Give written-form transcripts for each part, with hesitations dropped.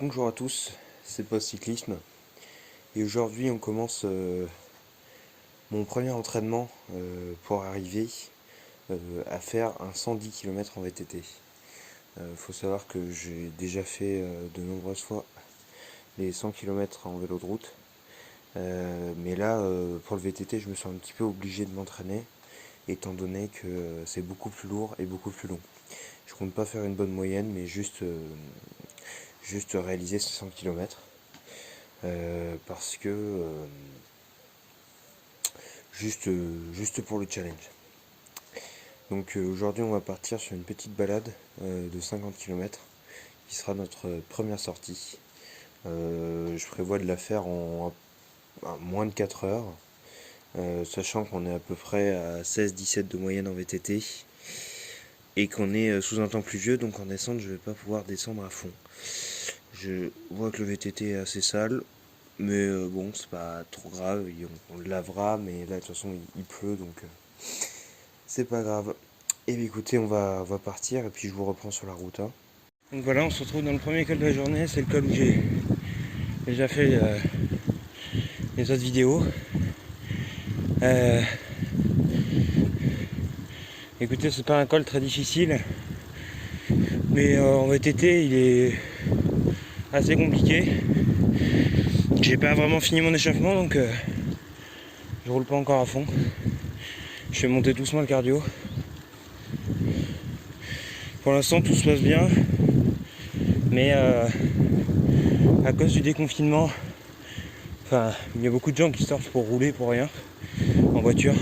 Bonjour à tous, c'est Post Cyclisme et aujourd'hui on commence mon premier entraînement pour arriver à faire un 110 km en VTT. Faut savoir que j'ai déjà fait de nombreuses fois les 100 km en vélo de route, mais là pour le VTT je me sens un petit peu obligé de m'entraîner étant donné que c'est beaucoup plus lourd et beaucoup plus long. Je compte pas faire une bonne moyenne mais juste réaliser ces 100 km. Parce que juste pour le challenge. Donc aujourd'hui on va partir sur une petite balade de 50 km qui sera notre première sortie. Je prévois de la faire en moins de 4 heures, sachant qu'on est à peu près à 16-17 de moyenne en VTT et qu'on est sous un temps pluvieux, donc en descente je vais pas pouvoir descendre à fond. Je vois que le VTT est assez sale, mais bon, c'est pas trop grave, on le lavera, mais là de toute façon il pleut, donc c'est pas grave. Et bien écoutez, on va partir et puis je vous reprends sur la route. Hein. Donc voilà, on se retrouve dans le premier col de la journée, c'est le col où j'ai déjà fait les autres vidéos. Écoutez, c'est pas un col très difficile, mais en VTT il est assez compliqué. J'ai pas vraiment fini mon échauffement, donc je roule pas encore à fond. Je fais monter doucement le cardio. Pour l'instant tout se passe bien, mais à cause du déconfinement, enfin il y a beaucoup de gens qui sortent pour rouler pour rien en voiture.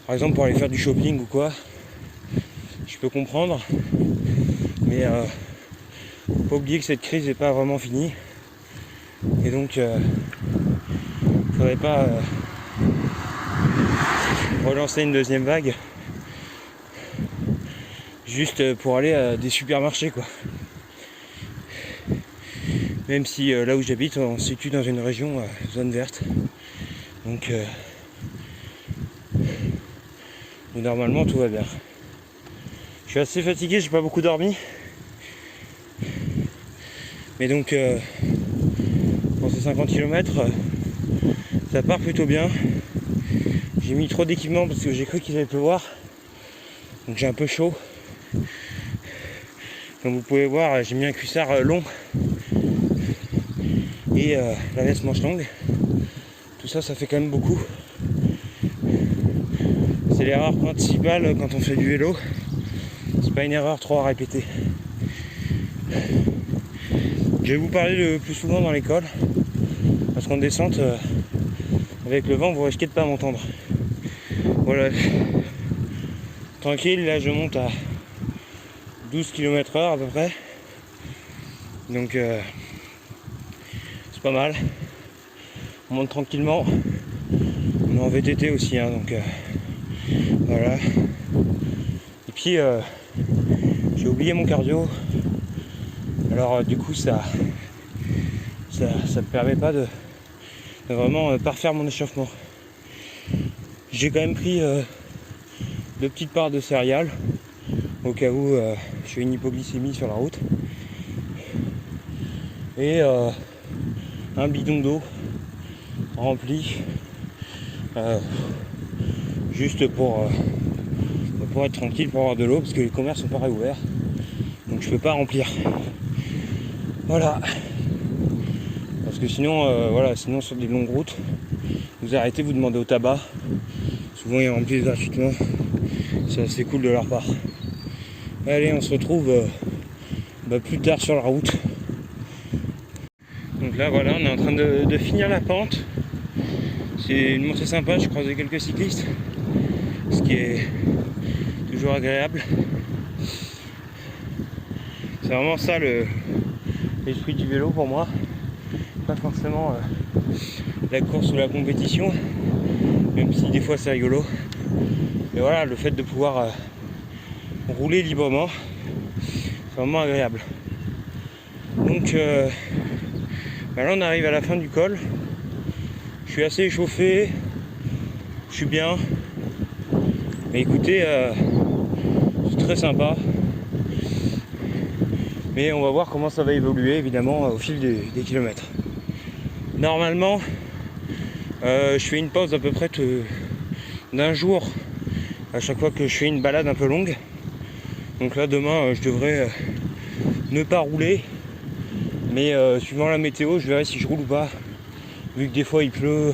Par exemple pour aller faire du shopping ou quoi, je peux comprendre, mais faut pas oublier que cette crise n'est pas vraiment finie, et donc faudrait pas relancer une deuxième vague juste pour aller à des supermarchés quoi. Même si là où j'habite on se situe dans une région zone verte, donc normalement tout va bien. Je suis assez fatigué, j'ai pas beaucoup dormi, mais donc pour ces 50 km ça part plutôt bien. J'ai mis trop d'équipement parce que j'ai cru qu'il allait pleuvoir, donc j'ai un peu chaud. Comme vous pouvez voir, j'ai mis un cuissard long et la veste manche longue. Tout ça, ça fait quand même beaucoup. C'est l'erreur principale quand on fait du vélo. C'est pas une erreur trop à répéter. Je vais vous parler le plus souvent dans l'école, parce qu'en descente, avec le vent, vous risquez de pas m'entendre. Voilà. Tranquille, là je monte à 12 km/h à peu près. Donc c'est pas mal. On monte tranquillement. On est en VTT aussi, hein, donc voilà. Et puis j'ai oublié mon cardio. Alors du coup ça me permet pas de vraiment parfaire mon échauffement. J'ai quand même pris 2 petites parts de céréales au cas où je fais une hypoglycémie sur la route, et un bidon d'eau rempli juste pour être tranquille, pour avoir de l'eau, parce que les commerces sont pas réouverts, donc je peux pas remplir. Voilà, parce que sinon voilà, sinon sur des longues routes vous arrêtez, vous demandez au tabac, souvent ils remplissent gratuitement, c'est assez cool de leur part. Allez, on se retrouve plus tard sur la route. Donc là voilà, on est en train de finir la pente. C'est une montée sympa, je croisais quelques cyclistes, ce qui est toujours agréable. C'est vraiment ça l'esprit du vélo pour moi. Pas forcément la course ou la compétition, même si des fois c'est rigolo. Mais voilà, le fait de pouvoir rouler librement, c'est vraiment agréable. Donc là on arrive à la fin du col. Je suis assez échauffé, je suis bien. Mais écoutez, c'est très sympa. Mais on va voir comment ça va évoluer évidemment au fil des kilomètres. Normalement, je fais une pause à peu près d'un jour à chaque fois que je fais une balade un peu longue. Donc là demain je devrais ne pas rouler, mais suivant la météo je verrai si je roule ou pas. Vu que des fois il pleut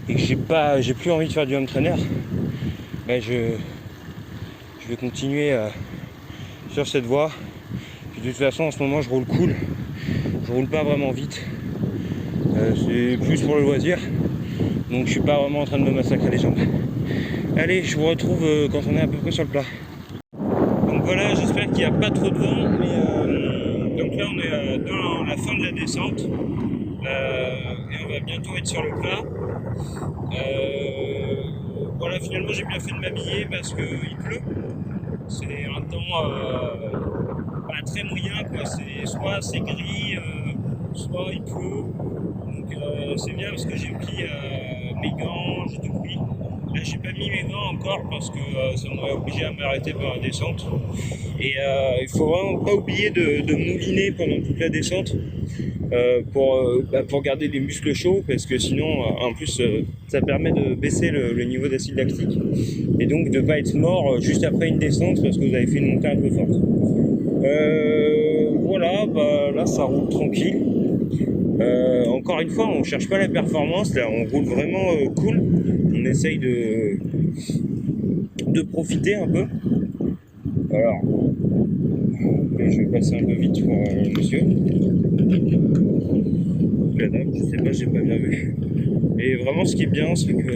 et que j'ai plus envie de faire du home trainer, ben je vais continuer sur cette voie. Puis de toute façon en ce moment je roule cool, je roule pas vraiment vite, c'est plus pour le loisir, donc je suis pas vraiment en train de me massacrer les jambes. Allez, je vous retrouve quand on est à peu près sur le plat. Donc voilà, j'espère qu'il n'y a pas trop de vent, mais donc là on est dans la fin de la descente et on va bientôt être sur le plat. Voilà, finalement j'ai bien fait de m'habiller parce qu'il pleut. C'est un temps pas très moyen, quoi. Soit c'est gris, soit il pleut. Donc c'est bien parce que j'ai pris mes gants, j'ai tout pris. Là j'ai pas mis mes gants encore parce que ça m'aurait obligé à m'arrêter par la descente. Et il faut vraiment pas oublier de mouliner pendant toute la descente pour garder les muscles chauds, parce que sinon en plus ça permet de baisser le niveau d'acide lactique et donc de ne pas être mort juste après une descente parce que vous avez fait une montée un peu forte. Voilà, là ça roule tranquille. Encore une fois, on cherche pas la performance, là on roule vraiment cool. On essaye de profiter un peu. Alors, je vais passer un peu vite pour monsieur. La dame, je sais pas, j'ai pas bien vu. Et vraiment, ce qui est bien, c'est que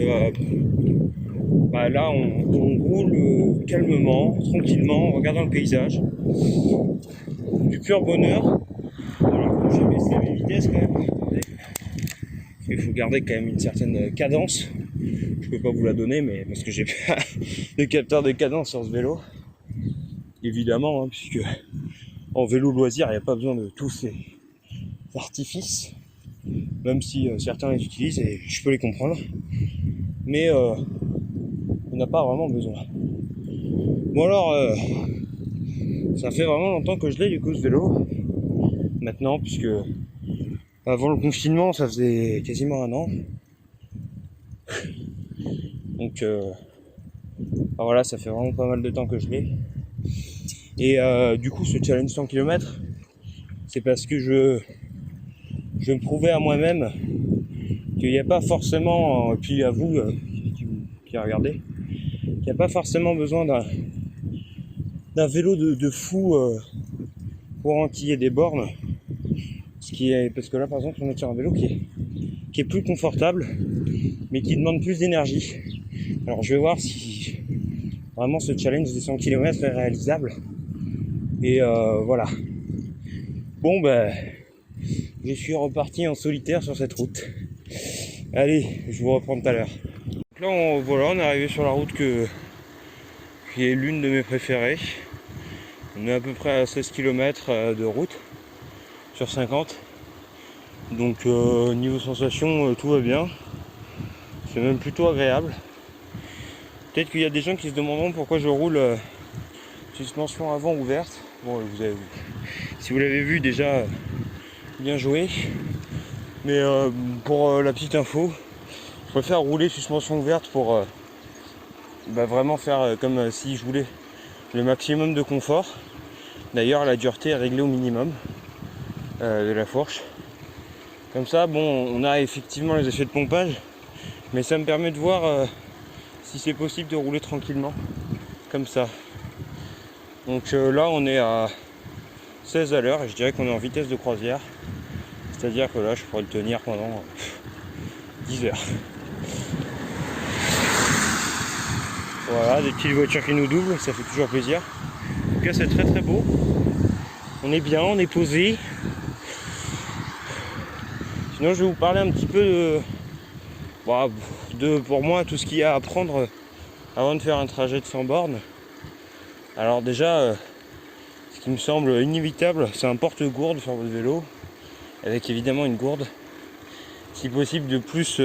là, on roule calmement, tranquillement, en regardant le paysage. Du pur bonheur. Alors, j'ai baissé mes vitesses quand même. Il faut garder quand même une certaine cadence. Je peux pas vous la donner, mais parce que j'ai pas de capteur de cadence sur ce vélo. Évidemment, hein, puisque en vélo loisir, il n'y a pas besoin de tous ces artifices. Même si certains les utilisent et je peux les comprendre. Mais on n'a pas vraiment besoin. Bon alors, ça fait vraiment longtemps que je l'ai du coup ce vélo. Maintenant, puisque avant le confinement, ça faisait quasiment un an. Donc voilà, ça fait vraiment pas mal de temps que je l'ai. Et du coup, ce challenge 100 km, c'est parce que je me prouvais à moi-même qu'il n'y a pas forcément, puis à vous qui regardez, qu'il n'y a pas forcément besoin d'un vélo de fou pour enquiller des bornes. Parce que là, par exemple, on est sur un vélo qui est plus confortable, mais qui demande plus d'énergie. Alors, je vais voir si vraiment ce challenge des 100 km est réalisable. Et voilà. Bon, je suis reparti en solitaire sur cette route. Allez, je vous reprends tout à l'heure. Donc là, on est arrivé sur la route qui est l'une de mes préférées. On est à peu près à 16 km de route sur 50. Donc niveau sensation, tout va bien. C'est même plutôt agréable. Peut-être qu'il y a des gens qui se demanderont pourquoi je roule suspension avant ouverte. Bon, si vous l'avez vu déjà, bien joué. Mais pour la petite info, je préfère rouler suspension ouverte pour vraiment faire comme si je voulais le maximum de confort. D'ailleurs, la dureté est réglée au minimum de la fourche. Comme ça, bon, on a effectivement les effets de pompage, mais ça me permet de voir si c'est possible de rouler tranquillement, comme ça. Donc là, on est à 16 à l'heure et je dirais qu'on est en vitesse de croisière. C'est-à-dire que là, je pourrais le tenir pendant 10 heures. Voilà, des petites voitures qui nous doublent, ça fait toujours plaisir. En tout cas, c'est très très beau. On est bien, on est posé. Sinon, je vais vous parler un petit peu de pour moi, tout ce qu'il y a à apprendre avant de faire un trajet de 100 bornes. Alors déjà, ce qui me semble inévitable, c'est un porte-gourde sur votre vélo, avec évidemment une gourde, si possible de plus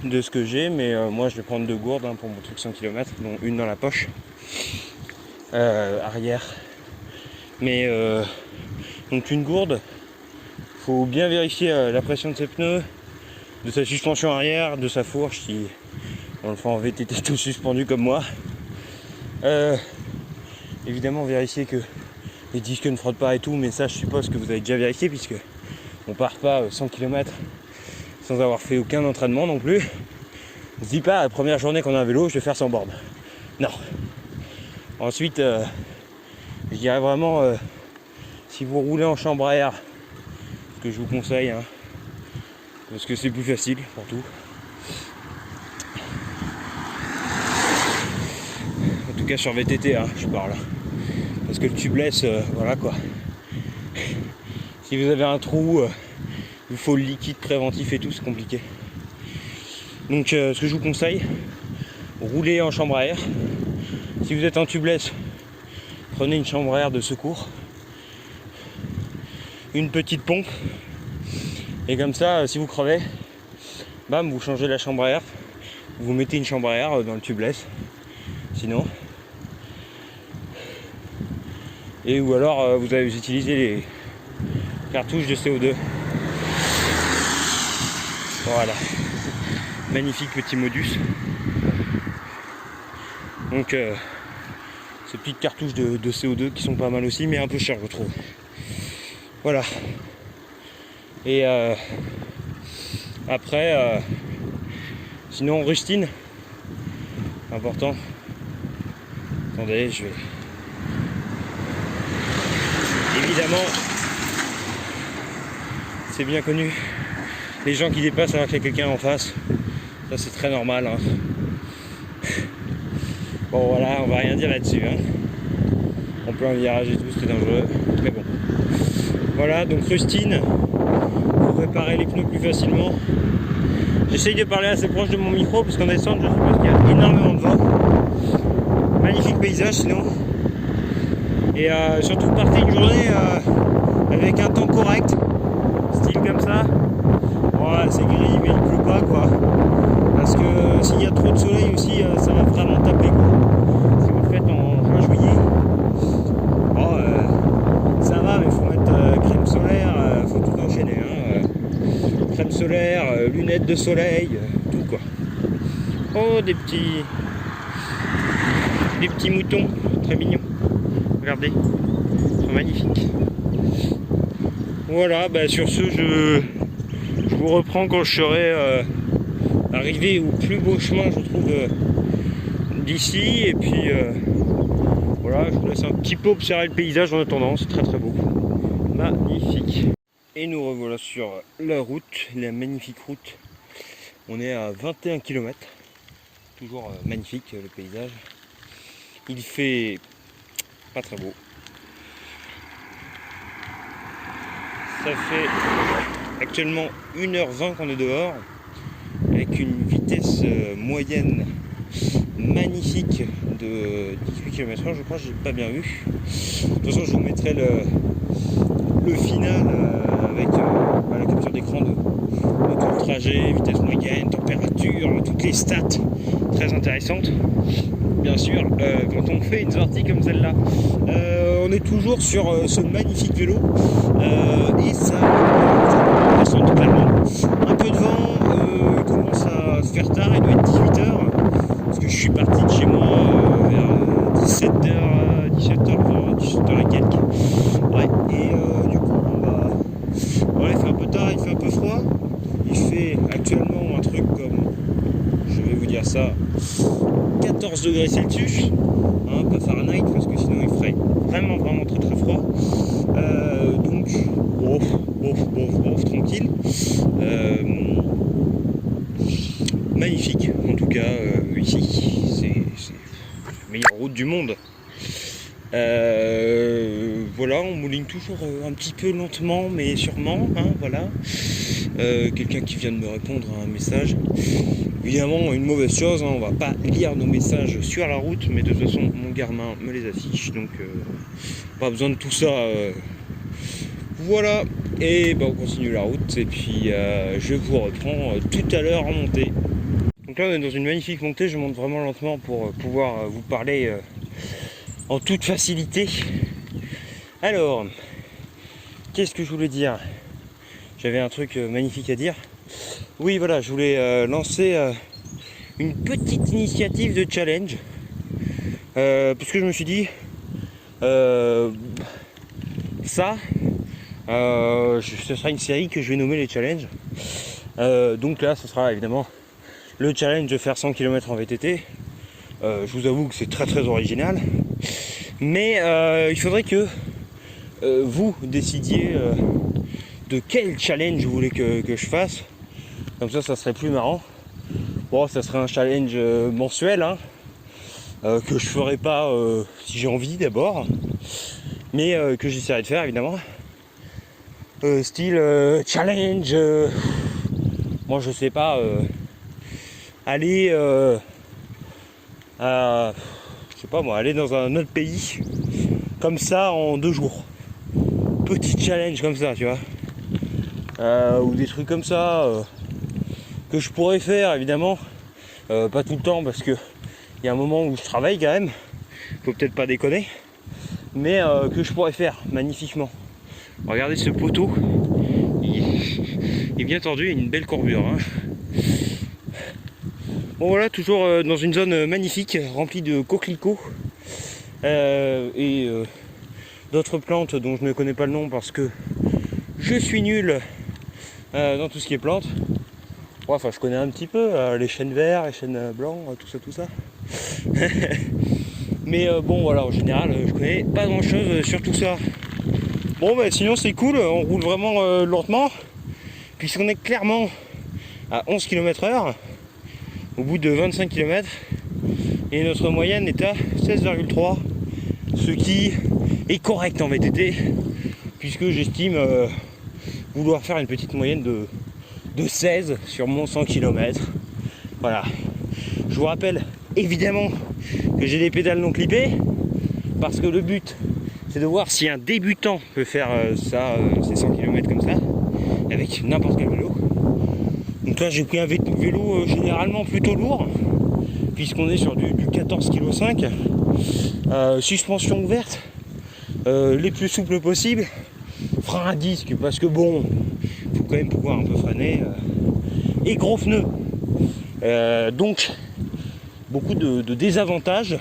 de ce que j'ai, mais moi je vais prendre 2 gourdes pour mon truc 100 km, dont une dans la poche arrière Mais donc une gourde, faut bien vérifier la pression de ses pneus, de sa suspension arrière, de sa fourche si on le fait en VTT tout suspendu comme moi. Évidemment vérifier que les disques ne frottent pas et tout, mais ça je suppose que vous avez déjà vérifié puisque on part pas 100 km sans avoir fait aucun entraînement non plus. On se dit pas la première journée qu'on a un vélo je vais faire sans borne. Non. Ensuite je dirais vraiment si vous roulez en chambre à air, ce que je vous conseille, hein, parce que c'est plus facile pour tout. En tout cas sur VTT, hein, je parle. Parce que le tubeless, voilà quoi. Si vous avez un trou, il faut le liquide préventif et tout, c'est compliqué. Donc ce que je vous conseille, roulez en chambre à air. Si vous êtes en tubeless, prenez une chambre à air de secours. Une petite pompe. Et comme ça, si vous crevez, bam, vous changez la chambre à air. Vous mettez une chambre à air dans le tubeless. Sinon. Et ou alors vous utilisez les cartouches de CO2. Voilà. Magnifique petit modus. Donc ces petites cartouches de CO2 qui sont pas mal aussi, mais un peu chères je trouve. Voilà. Et après, sinon rustine. Important. Attendez, je vais. Évidemment, c'est bien connu. Les gens qui dépassent alors qu'il y a quelqu'un en face, ça c'est très normal. Hein. Bon voilà, on va rien dire là-dessus. Hein. On peut en virage et tout, c'est dangereux. Mais bon. Voilà, donc rustine, pour réparer les pneus plus facilement. J'essaye de parler assez proche de mon micro parce qu'en descente, je suppose qu'il y a énormément de vent. Magnifique paysage sinon. Et surtout partez une journée avec un temps correct, style comme ça. Ouais, c'est gris mais il pleut pas quoi. Parce que s'il y a trop de soleil aussi, ça va vraiment taper quoi. Si vous le faites en juin juillet, ça va mais il faut mettre crème solaire, faut tout enchaîner. Hein, crème solaire, lunettes de soleil, tout quoi. Oh des petits moutons, très mignons. Regardez, ils sont magnifiques. Voilà, bah sur ce, je vous reprends quand je serai arrivé au plus beau chemin, je trouve, d'ici. Et puis, voilà, je vous laisse un petit peu observer le paysage en attendant, c'est très très beau. Magnifique. Et nous revoilà sur la route, la magnifique route. On est à 21 km. Toujours magnifique le paysage. Il fait pas très beau. Ça fait actuellement 1h20 qu'on est dehors avec une vitesse moyenne magnifique de 18 km/h, je crois, j'ai pas bien vu. De toute façon, je vous mettrai le final avec la capture d'écran de tout le trajet, vitesse moyenne, température, toutes les stats très intéressantes. Bien sûr, quand on fait une sortie comme celle-là, on est toujours sur ce magnifique vélo et ça descend totalement. Un peu de vent, il commence à se faire tard, il doit être 18h parce que je suis parti de chez moi vers 17h et quelques. Ouais, et du coup, il fait un peu tard, il fait un peu froid. Il fait actuellement un truc comme, je vais vous dire ça, 14 degrés Celsius, hein, pas Fahrenheit parce que sinon il ferait vraiment très très froid. Donc tranquille. Magnifique en tout cas ici, c'est la meilleure route du monde. Voilà, on mouline toujours un petit peu lentement mais sûrement, hein, voilà. Quelqu'un qui vient de me répondre à un message. Évidemment, une mauvaise chose, hein, on va pas lire nos messages sur la route, mais de toute façon, mon Garmin me les affiche, donc pas besoin de tout ça. Voilà, et on continue la route, et puis je vous reprends tout à l'heure en montée. Donc là, on est dans une magnifique montée, je monte vraiment lentement pour pouvoir vous parler en toute facilité. Alors, qu'est-ce que je voulais dire? J'avais un truc magnifique à dire. Oui, voilà, je voulais lancer une petite initiative de challenge. Parce que je me suis dit, ça, ce sera une série que je vais nommer les challenges. Donc là, ce sera évidemment le challenge de faire 100 km en VTT. Je vous avoue que c'est très très original. Mais il faudrait que vous décidiez de quel challenge vous voulez que je fasse. Comme ça serait plus marrant. Bon, ça serait un challenge mensuel, hein, que je ferai pas si j'ai envie d'abord, mais que j'essaierai de faire évidemment. Style challenge, moi je sais pas, aller je sais pas moi, aller dans un autre pays comme ça en 2 jours. Petit challenge comme ça, tu vois. Ou des trucs comme ça que je pourrais faire évidemment, pas tout le temps parce que il y a un moment où je travaille quand même, faut peut-être pas déconner, mais que je pourrais faire magnifiquement. Regardez ce poteau, il est bien tordu, il a une belle courbure, hein. Bon voilà, toujours dans une zone magnifique, remplie de coquelicots et d'autres plantes dont je ne connais pas le nom parce que je suis nul dans tout ce qui est plantes. Ouais, enfin je connais un petit peu les chênes verts, les chênes blancs, tout ça. Mais bon voilà, en général je connais pas grand chose sur tout ça. Bon bah sinon c'est cool, on roule vraiment lentement, puisqu'on est clairement à 11 km/h au bout de 25 km, et notre moyenne est à 16,3, ce qui est correct en VTT, puisque j'estime vouloir faire une petite moyenne de 16 sur mon 100 km. Voilà. Je vous rappelle évidemment que j'ai des pédales non clippées, parce que le but c'est de voir si un débutant peut faire ces 100 km comme ça, avec n'importe quel vélo. Donc là j'ai pris un vélo généralement plutôt lourd, puisqu'on est sur du 14,5 kg, suspension ouverte, les plus souples possibles, frein à disque parce que bon, faut quand même pouvoir un peu freiner, et gros pneus. Donc beaucoup de désavantages,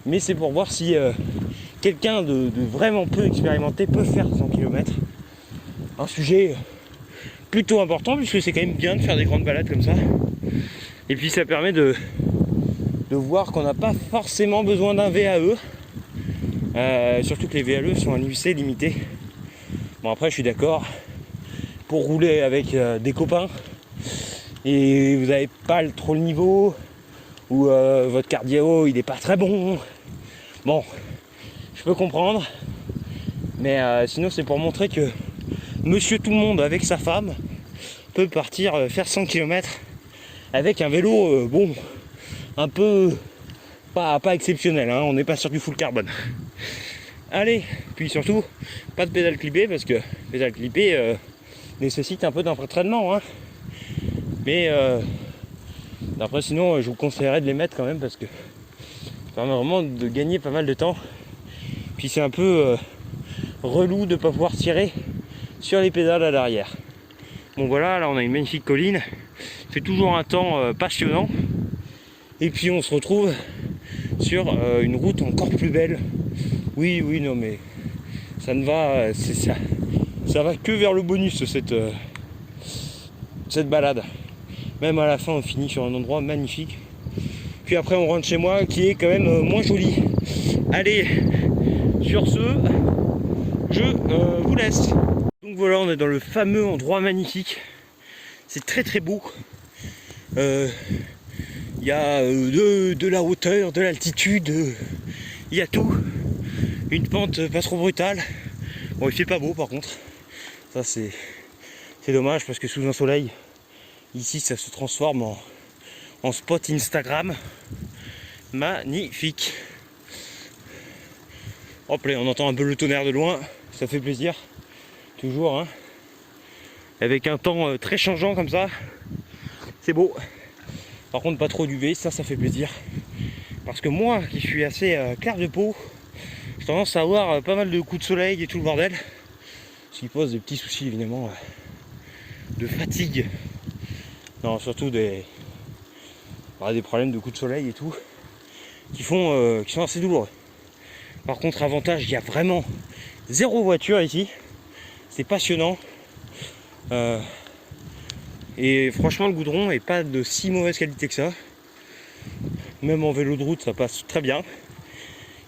mais c'est pour voir si quelqu'un de vraiment peu expérimenté peut faire 100 km. Un sujet plutôt important, puisque c'est quand même bien de faire des grandes balades comme ça. Et puis ça permet de voir qu'on n'a pas forcément besoin d'un VAE. Surtout que les VAE sont un IUC limité. Bon après je suis d'accord, pour rouler avec des copains et vous n'avez pas trop le niveau, ou votre cardio il n'est pas très bon, bon je peux comprendre, mais sinon c'est pour montrer que monsieur tout le monde avec sa femme peut partir faire 100 km avec un vélo bon, un peu pas exceptionnel, hein, on n'est pas sur du full carbone. Allez, puis surtout pas de pédale clippée, parce que pédale clippée nécessite un peu d'entraînement, hein. Mais après sinon je vous conseillerais de les mettre quand même, parce que ça permet vraiment de gagner pas mal de temps. Puis c'est un peu relou de ne pas pouvoir tirer sur les pédales à l'arrière. Bon voilà, là on a une magnifique colline, c'est toujours un temps passionnant, et puis on se retrouve sur une route encore plus belle. Oui non mais ça ne va, ça va que vers le bonus cette balade. Même à la fin on finit sur un endroit magnifique, puis après on rentre chez moi qui est quand même moins joli. Allez, sur ce je vous laisse. Donc voilà, on est dans le fameux endroit magnifique, c'est très très beau. Il y a de la hauteur, de l'altitude, il y a tout, une pente pas trop brutale. Bon, il fait pas beau par contre, ça c'est dommage, parce que sous un soleil ici ça se transforme en spot Instagram magnifique. Hop là, on entend un peu le tonnerre de loin, ça fait plaisir toujours, hein. Avec un temps très changeant comme ça, c'est beau. Par contre pas trop d'UV, ça fait plaisir, parce que moi qui suis assez clair de peau, je tendance à avoir pas mal de coups de soleil et tout le bordel. Ce qui pose des petits soucis évidemment de fatigue. Non, surtout des problèmes de coups de soleil et tout. Qui sont assez douloureux. Par contre, avantage, il y a vraiment 0 voiture ici. C'est passionnant. Et franchement, le goudron est pas de si mauvaise qualité que ça. Même en vélo de route, ça passe très bien.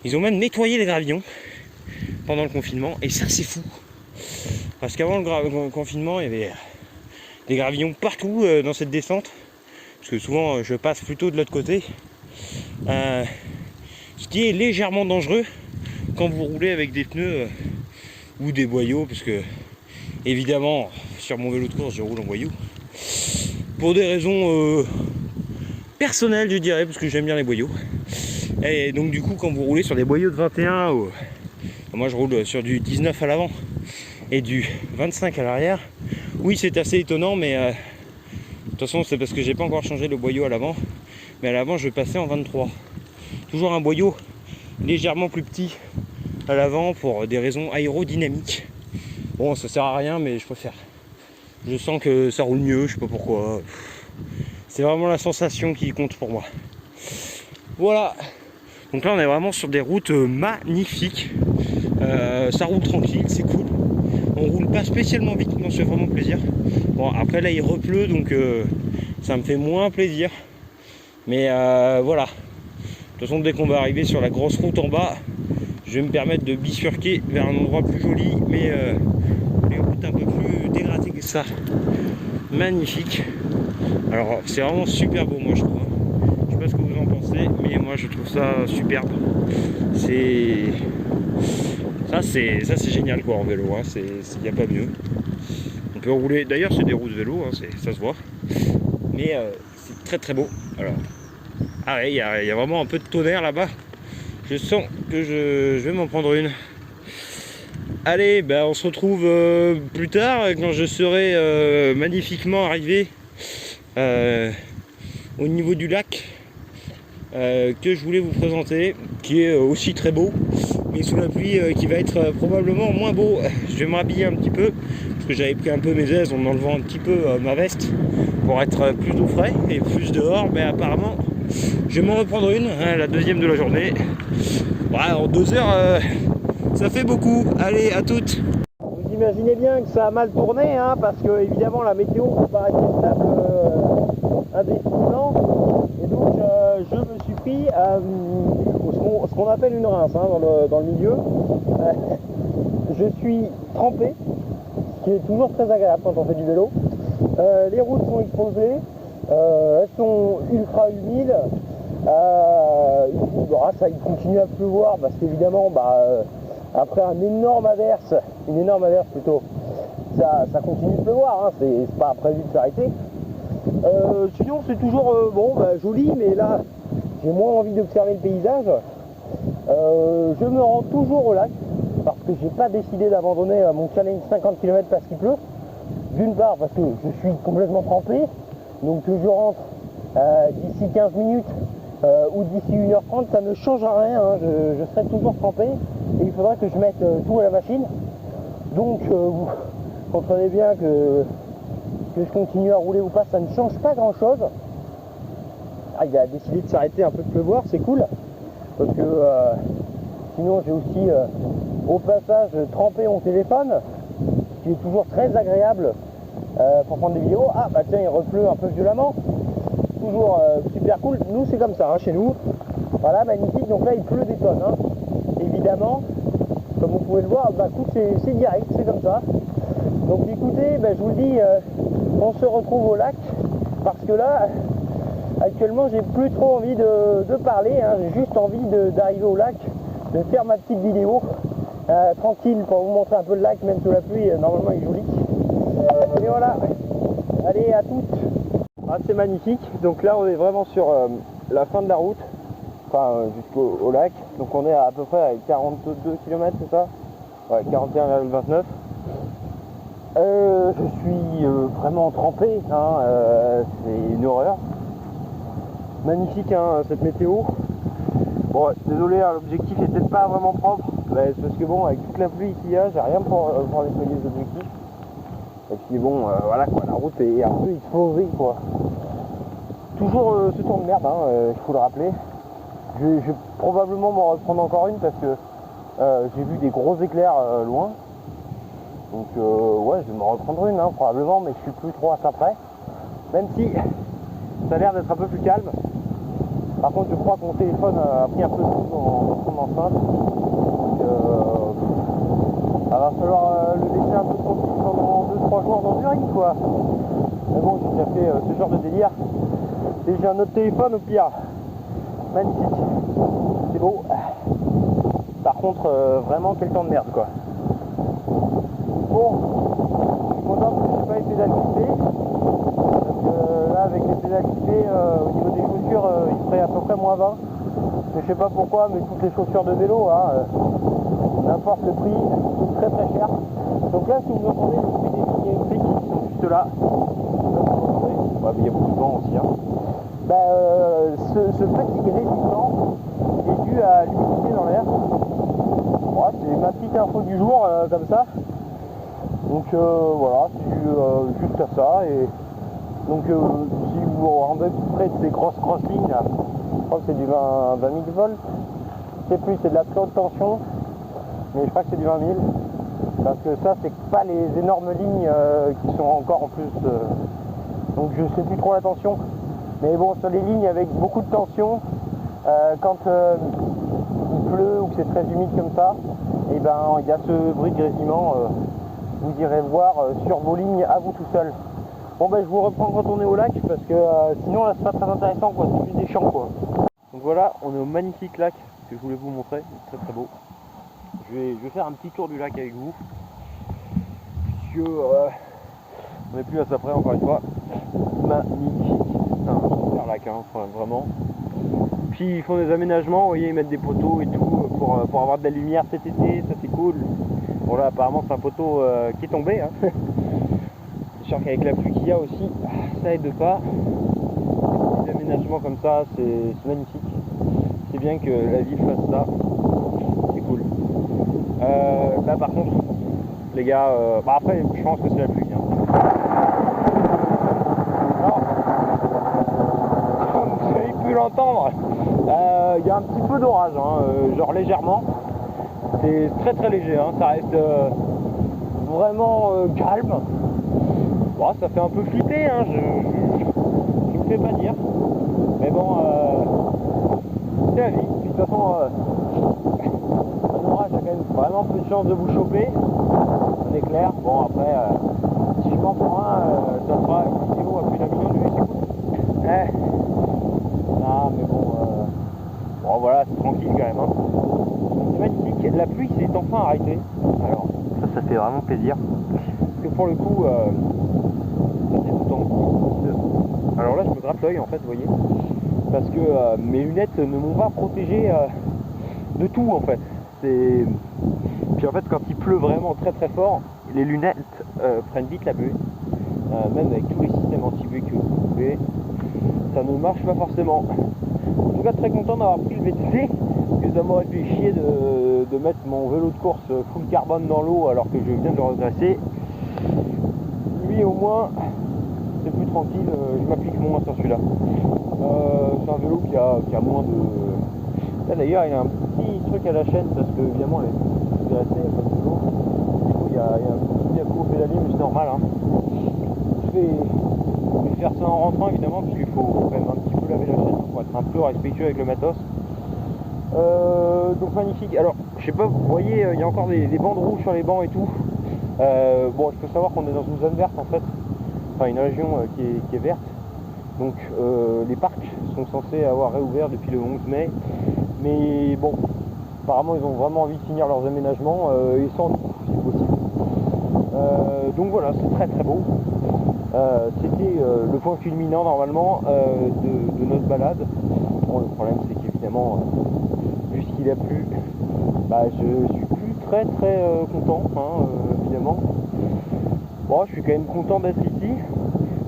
Ils ont même nettoyé les gravillons pendant le confinement. Et ça, c'est fou. Parce qu'avant le confinement, il y avait des gravillons partout dans cette descente. Parce que souvent, je passe plutôt de l'autre côté. Ce qui est légèrement dangereux quand vous roulez avec des pneus ou des boyaux, parce que évidemment sur mon vélo de course je roule en boyau pour des raisons personnelles, je dirais, parce que j'aime bien les boyaux. Et donc du coup, quand vous roulez sur des boyaux de 21 moi je roule sur du 19 à l'avant et du 25 à l'arrière, oui, c'est assez étonnant, mais de toute façon c'est parce que j'ai pas encore changé le boyau à l'avant, mais à l'avant je vais passer en 23. Toujours un boyau légèrement plus petit à l'avant pour des raisons aérodynamiques. Bon, ça sert à rien, mais je préfère. Je sens que ça roule mieux, je sais pas pourquoi. C'est vraiment la sensation qui compte pour moi. Voilà. Donc là, on est vraiment sur des routes magnifiques. Ça roule tranquille, c'est cool. On roule pas spécialement vite, mais on se fait vraiment plaisir. Bon, après là, il repleut, donc ça me fait moins plaisir. Mais voilà. De toute façon, dès qu'on va arriver sur la grosse route en bas, je vais me permettre de bifurquer vers un endroit plus joli, mais les routes un peu plus dégradées que ça. Magnifique. Alors, c'est vraiment super beau, moi, je trouve. Je sais pas ce que vous en pensez, mais moi, je trouve ça superbe. Ça, c'est génial, quoi, en vélo. Hein. Il n'y a pas mieux. On peut rouler. D'ailleurs, c'est des roues de vélo, hein, ça se voit. Mais c'est très très beau. Alors. Ah ouais, il y a vraiment un peu de tonnerre là-bas. Je sens que je vais m'en prendre une. Allez, ben on se retrouve plus tard quand je serai magnifiquement arrivé au niveau du lac que je voulais vous présenter, qui est aussi très beau, mais sous la pluie qui va être probablement moins beau. Je vais me rhabiller un petit peu, parce que j'avais pris un peu mes aises en enlevant un petit peu ma veste pour être plus au frais et plus dehors, mais apparemment je vais m'en reprendre une, hein, la deuxième de la journée. Ouais, en 2 heures, ça fait beaucoup. Allez, à toutes. Vous imaginez bien que ça a mal tourné, hein, parce que évidemment la météo ne peut pas rester stable indéfiniment. Et donc je me suis pris à ce qu'on appelle une rince, hein, dans le milieu. Je suis trempé, ce qui est toujours très agréable quand on fait du vélo. Les routes sont exposées. Elles sont ultra humides. Il continue à pleuvoir parce qu'évidemment, après une énorme averse plutôt, ça continue de pleuvoir, hein, c'est pas prévu de s'arrêter. Sinon, c'est toujours joli, mais là, j'ai moins envie d'observer le paysage. Je me rends toujours au lac parce que j'ai pas décidé d'abandonner mon challenge 50 km parce qu'il pleut. D'une part parce que je suis complètement trempé. Donc que je rentre d'ici 15 minutes ou d'ici 1h30, ça ne changera rien, hein. Je serai toujours trempé et il faudra que je mette tout à la machine. Donc vous comprenez bien que je continue à rouler ou pas, ça ne change pas grand chose. Ah, il a décidé de s'arrêter un peu de pleuvoir, c'est cool, parce que sinon j'ai aussi au passage trempé mon téléphone, ce qui est toujours très agréable pour prendre des vidéos. Ah bah tiens, il repleut un peu violemment, toujours super cool. Nous c'est comme ça, hein, chez nous, voilà, magnifique. Donc là il pleut des tonnes, hein. Évidemment, comme vous pouvez le voir, c'est direct, c'est comme ça. Donc écoutez, je vous le dis, on se retrouve au lac, parce que là actuellement j'ai plus trop envie de parler, hein. J'ai juste envie d'arriver au lac, de faire ma petite vidéo tranquille pour vous montrer un peu le lac, même sous la pluie. Normalement il est joli. Et voilà, allez, à toutes. Ah, c'est magnifique. Donc là on est vraiment sur la fin de la route, enfin jusqu'au lac. Donc on est à peu près à 42 km, c'est ça? Ouais, 41,29. Je suis vraiment trempé, hein, c'est une horreur. Magnifique, hein, cette météo. Bon, désolé, hein, l'objectif est peut-être pas vraiment propre, Bah, c'est parce que bon, avec toute la pluie qu'il y a, j'ai rien pour nettoyer les objectifs. Et puis bon, voilà quoi, la route est un peu exposée quoi. Toujours ce temps de merde, il faut le rappeler. Je vais probablement m'en reprendre encore une parce que j'ai vu des gros éclairs loin. Donc ouais, je vais m'en reprendre une probablement, mais je suis plus trop à ça près. Même si ça a l'air d'être un peu plus calme. Par contre, je crois que mon téléphone a pris un peu de coup dans son enceinte. Donc il va falloir le laisser un peu tranquille pendant 2-3 jours dans une ring quoi. Mais bon, j'ai déjà fait ce genre de délire. Et j'ai un autre téléphone au pire. Magnifique. C'est beau. Par contre, vraiment quel temps de merde quoi. Bon, je suis content parce que j'ai pas les pédales clippées. Parce que là, avec les pédales clippées, au niveau des chaussures, il ferait à peu près moins 20. Je sais pas pourquoi, mais toutes les chaussures de vélo, n'importe le prix, coûtent très très cher. Donc là, si vous entendez le bruit des lignes électriques qui sont juste là, ouais, mais il y a beaucoup de vent aussi. Ce petit grésillement est dû à l'humidité dans l'air. Voilà, c'est ma petite info du jour, comme ça. Donc voilà, c'est juste à ça. Et donc si vous vous rendez près de ces grosses lignes, là, je crois que c'est du 20 000 volts. Je sais plus, c'est de la très haute tension, mais je crois que c'est du 20 000. Parce que ça, c'est pas les énormes lignes qui sont encore en plus. Donc je sais plus trop la tension. Mais bon, sur les lignes avec beaucoup de tension, quand il pleut ou que c'est très humide comme ça, et ben il y a ce bruit de grésillement. Vous irez voir sur vos lignes à vous tout seul. Bon ben je vous reprends quand on est au lac parce que sinon là c'est pas très intéressant quoi, c'est juste des champs quoi. Donc voilà, on est au magnifique lac que je voulais vous montrer, très très beau. Je vais faire un petit tour du lac avec vous. Puisque on n'est plus à ça près encore une fois. Magnifique. C'est un super lac enfin, vraiment. Puis ils font des aménagements, vous voyez, ils mettent des poteaux et tout pour avoir de la lumière cet été, ça c'est cool. Bon là apparemment c'est un poteau qui est tombé. C'est sûr qu'avec la pluie qu'il y a aussi, ça aide pas. Les aménagements comme ça, c'est magnifique. C'est bien que la ville fasse ça. C'est cool. Là par contre, les gars, après je pense que c'est la pluie. Vous avez pu l'entendre. Il y a un petit peu d'orage, genre légèrement. C'est très très léger, ça reste vraiment calme. Bon, ça fait un peu flipper, je vous fais pas dire. Mais bon, c'est la vie. Puis de toute façon, un orage a quand même vraiment peu de chance de vous choper. On est clair. Bon après, si je m'en prends ça sera une vidéo à plus d'un million de vues, c'est cool. Non mais bon, voilà, c'est tranquille quand même. C'est magnifique, la pluie s'est enfin arrêtée. Alors ça fait vraiment plaisir. Parce que pour le coup, ça fait tout le temps. Alors là je me gratte l'œil en fait, vous voyez. Parce que mes lunettes ne m'ont pas protégé de tout en fait. Puis en fait quand il pleut vraiment très très fort, les lunettes prennent vite la buée. Même avec tous les systèmes anti-buée que vous pouvez, ça ne marche pas forcément. En tout cas très content d'avoir pris le VTT, parce que ça m'aurait fait chier de mettre mon vélo de course full carbone dans l'eau alors que je viens de le redresser. Lui au moins c'est plus tranquille, je m'applique moins sur celui-là. C'est un vélo qui a moins de... Là d'ailleurs il y a un petit truc à la chaîne parce que évidemment elle est restée comme toujours. Du coup il y a un petit à-coup au pédalier mais c'est normal. Je vais faire ça en rentrant évidemment parce qu'il faut quand même un petit peu laver la chaîne pour être un peu respectueux avec le matos. Donc magnifique. Alors je sais pas, vous voyez il y a encore des bandes rouges sur les bancs et tout. Bon, il faut savoir qu'on est dans une zone verte en fait, enfin une région qui est verte. Donc les parcs sont censés avoir réouvert depuis le 11 mai. Mais bon, apparemment ils ont vraiment envie de finir leurs aménagements et sans nous, c'est possible. Donc voilà, c'est très très beau. C'était le point culminant normalement de notre balade. Bon, le problème c'est qu'évidemment, vu ce qu'il a plu, je suis plus très très content, évidemment. Bon, je suis quand même content d'être ici.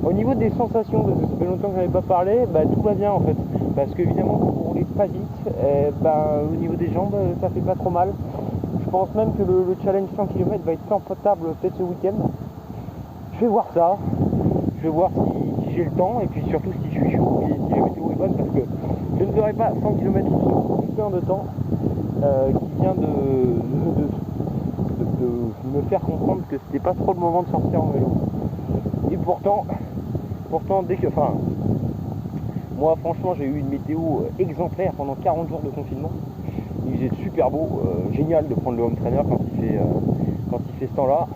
Au niveau des sensations, parce que ça fait longtemps que je n'avais pas parlé, tout va bien en fait. Parce qu'évidemment, quand vous roulez pas vite, au niveau des jambes, ça fait pas trop mal. pense même que le challenge 100 km va être sans potable peut-être ce week-end. Je vais voir ça. Je vais voir si j'ai le temps et puis surtout si je suis chaud et si la météo est bonne parce que je ne ferai pas 100 km sur putain de temps qui vient de me faire comprendre que c'était pas trop le moment de sortir en vélo. Et pourtant dès que... Enfin, moi franchement j'ai eu une météo exemplaire pendant 40 jours de confinement. Il faisait super beau, génial de prendre le home trainer quand il fait ce temps-là.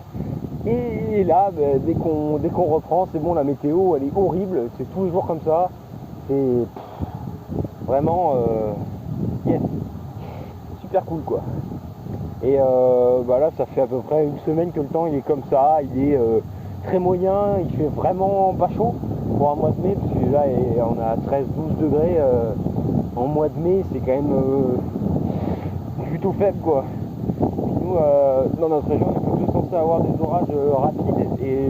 Et là, dès qu'on reprend, c'est bon, la météo, elle est horrible, c'est tous les jours comme ça. C'est vraiment, yes, super cool quoi. Et là, ça fait à peu près une semaine que le temps il est comme ça, il est très moyen, il fait vraiment pas chaud pour un mois de mai, parce que là, on a 13-12 degrés en mois de mai, c'est quand même plutôt faible quoi. Nous, dans notre région, on est plutôt censé avoir des orages rapides et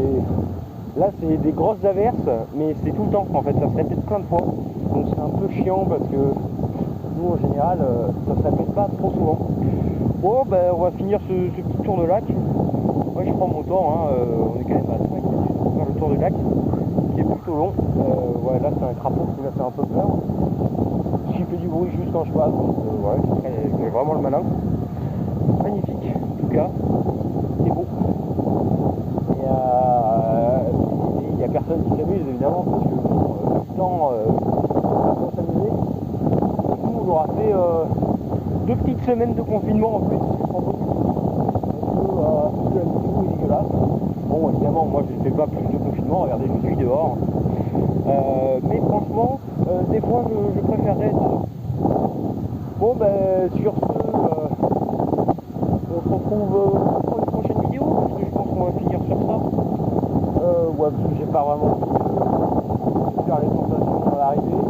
là c'est des grosses averses, mais c'est tout le temps en fait, ça se répète plein de fois. Donc c'est un peu chiant parce que nous en général ça se répète pas trop souvent. Bon on va finir ce petit tour de lac. Moi je prends mon temps, hein, on est quand même à 5 minutes pour faire le tour de lac, qui est plutôt long. Ouais, là c'est un crapaud qui m'a fait un peu peur. Qui fait du bruit juste quand je passe, donc j'ai vraiment le malin. Magnifique en tout cas, c'est beau. Et il n'y a personne qui s'amuse évidemment parce que le temps pour s'amuser. Nous on aura fait 2 petites semaines de confinement en plus en bonus parce que la météo est dégueulasse. Bon évidemment moi je ne fais pas plus de confinement, regardez je suis dehors. Mais franchement des fois je préférerais être... Bon sur ce on se retrouve pour une prochaine vidéo parce que je pense qu'on va finir sur ça. Ouais, parce que j'ai pas vraiment envie de faire les sensations à l'arrivée.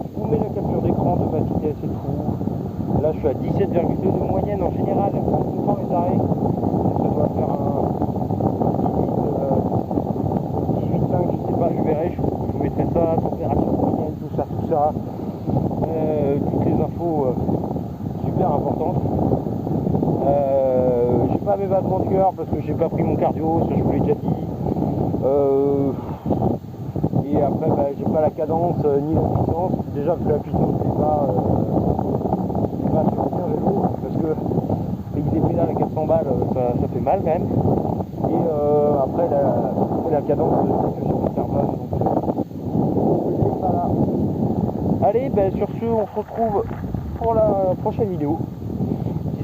Je vous mets la capture d'écran de ma vitesse et tout. Là je suis à 17,2 de moyenne en général en comptant les arrêts. Ça doit faire un 18,5, je sais pas, je verrai, je vous mettrai ça, température moyenne, tout ça. Toutes les infos super importantes. J'ai pas mes battements de cœur parce que j'ai pas pris mon cardio, ça je vous l'ai déjà dit. Et après j'ai pas la cadence ni la puissance. Déjà parce que la puissance c'est pas sur aucun vélo parce que payer des pédales à 400 balles ça fait mal quand même. Et après la cadence c'est que sur mon carbone donc c'est pas là. Allez sur ce on se retrouve pour la prochaine vidéo.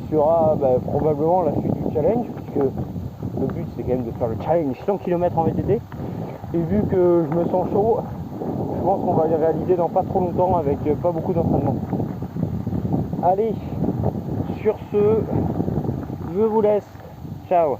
Sera probablement la suite du challenge puisque le but c'est quand même de faire le challenge 100 km en VTT et vu que je me sens chaud je pense qu'on va les réaliser dans pas trop longtemps avec pas beaucoup d'entraînement. Allez sur ce je vous laisse, ciao.